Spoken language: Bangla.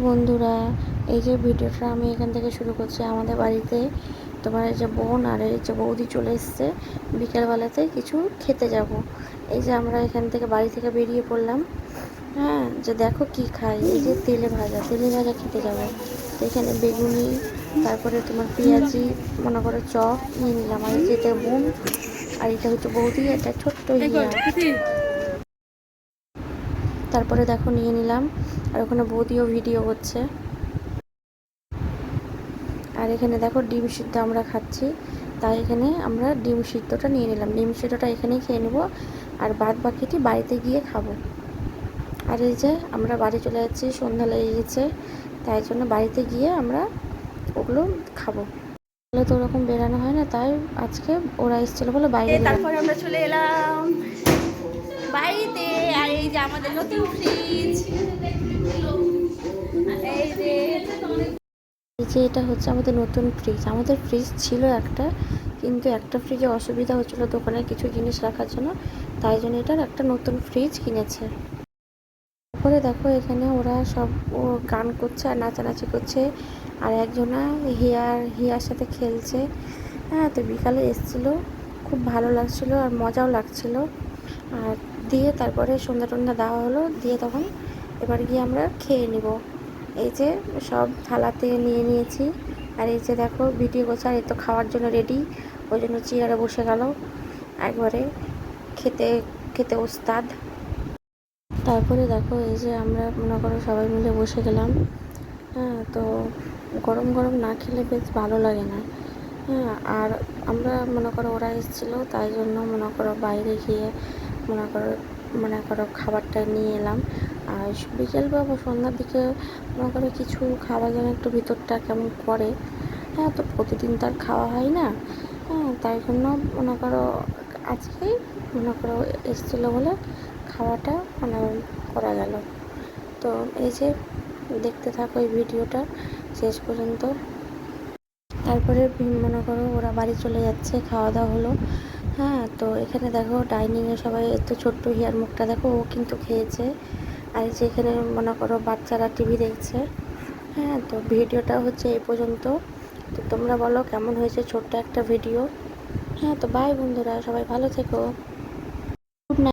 বন্ধুরা, এই যে ভিডিওটা আমি এখান থেকে শুরু করছি। আমাদের বাড়িতে তোমার এই যে বোন আর এই যে বৌদি চলে এসছে। বিকেলবেলাতে কিছু খেতে যাব। এই যে আমরা এখান থেকে বাড়ি থেকে বেরিয়ে পড়লাম। হ্যাঁ, যে দেখো কি খাই, এই যে তেলে ভাজা খেতে যাব। তো এখানে বেগুনি, তারপরে তোমার পেঁয়াজি, মনে করো চপ নিয়ে নিলাম। আর এই যে এটা বোন, আর এটা হচ্ছে বৌদি, এটা ছোট্ট হিয়া। তারপরে দেখো নিয়ে নিলাম, আর ওখানে বৌদিও ভিডিও করছে। আর এখানে দেখো ডিম সিদ্ধ আমরা খাচ্ছি, তাই এখানে আমরা ডিম সিদ্ধটা নিয়ে নিলাম। ডিম সিদ্ধটা এখানেই খেয়ে নেবো, আর বাদ বাকিটি বাড়িতে গিয়ে খাবো। আর এই যে আমরা বাড়ি চলে যাচ্ছি, সন্ধ্যা লেগে গেছে, তাই জন্য বাড়িতে গিয়ে আমরা ওগুলো খাবো। তাহলে তো ওরকম বেরানো হয় না, তাই আজকে ওরা এসেছিলো বলে বাইরে। তারপরে আমরা চলে এলাম বাড়িতে। আর এই যে আমাদের নতুন ফ্রিজ, এই যে এই যে এটা হচ্ছে আমাদের নতুন ফ্রিজ। আমাদের ফ্রিজ ছিল একটা, কিন্তু একটা ফ্রিজে অসুবিধা হচ্ছিলো দোকানে কিছু জিনিস রাখার জন্য, তাই জন্য এটার একটা নতুন ফ্রিজ কিনেছে। তারপরে দেখো এখানে ওরা সব গান করছে আর নাচানাচি করছে, আর একজনা হিয়ার সাথে খেলছে। হ্যাঁ, তো বিকালে এসেছিলো, খুব ভালো লাগছিলো আর মজাও লাগছিলো। আর দিয়ে তারপরে সন্ধ্যা টন্ধ্যা দেওয়া হলো, দিয়ে তখন এবার গিয়ে আমরা খেয়ে নিব। এই যে সব থালাতে নিয়ে নিয়েছি, আর এই যে দেখো ভিডিও করছে, আর এই তো খাওয়ার জন্য রেডি। ওই জন্য চেয়ারে বসে গেল একবারে, খেতে খেতে ওস্তাদ। তারপরে দেখো এই যে আমরা মনে করো সবাই মিলে বসে গেলাম। হ্যাঁ, তো গরম গরম না খেলে বেশ ভালো লাগে না। হ্যাঁ, আর আমরা মনে করো ওরা এসেছিলো, তাই জন্য মনে করো বাইরে গিয়ে মনে করো খাবারটা নিয়ে এলাম। আর বিকেল বা সন্ধ্যার দিকে মনে করো কিছু খাওয়া যেন একটু ভিতরটা কেমন করে। হ্যাঁ, তো প্রতিদিন তার খাওয়া হয় না। হ্যাঁ, তাই জন্য মনে করো আজকেই মনে করো এসেছিলো বলে খাওয়াটা মানে করা গেল। তো এই যে দেখতে থাকো এই ভিডিওটা শেষ পর্যন্ত। তারপরে মনে করো ওরা বাড়ি চলে যাচ্ছে, খাওয়া দাওয়া হলো। হ্যাঁ, তো এখানে দেখো ডাইনিংয়ে সবাই, এত ছোট্ট হিয়ার মুখটা দেখো, ও কিন্তু খেয়েছে। আর এই যে এখানে মনে করো বাচ্চারা টিভি দেখছে। হ্যাঁ, তো ভিডিওটা হচ্ছে এই পর্যন্ত। তো তোমরা বলো কেমন হয়েছে ছোট্ট একটা ভিডিও। হ্যাঁ, তো বাই বন্ধুরা, সবাই ভালো থেকো।